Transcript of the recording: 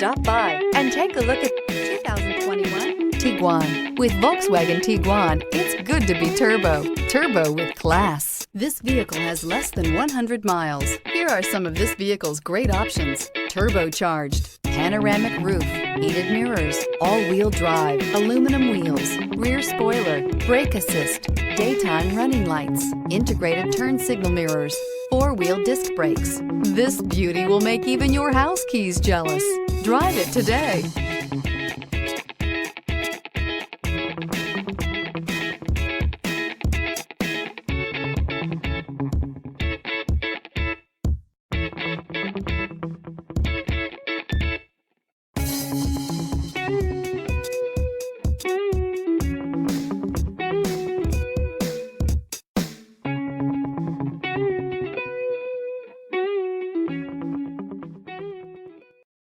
Stop by and take a look at 2021 Tiguan. With Volkswagen Tiguan, it's good to be turbo. Turbo with class. This vehicle has less than 100 miles. Here are some of this vehicle's great options: turbocharged, panoramic roof, heated mirrors, all-wheel drive, aluminum wheels, rear spoiler, brake assist, daytime running lights, integrated turn signal mirrors, four-wheel disc brakes. This beauty will make even your house keys jealous. Drive it today.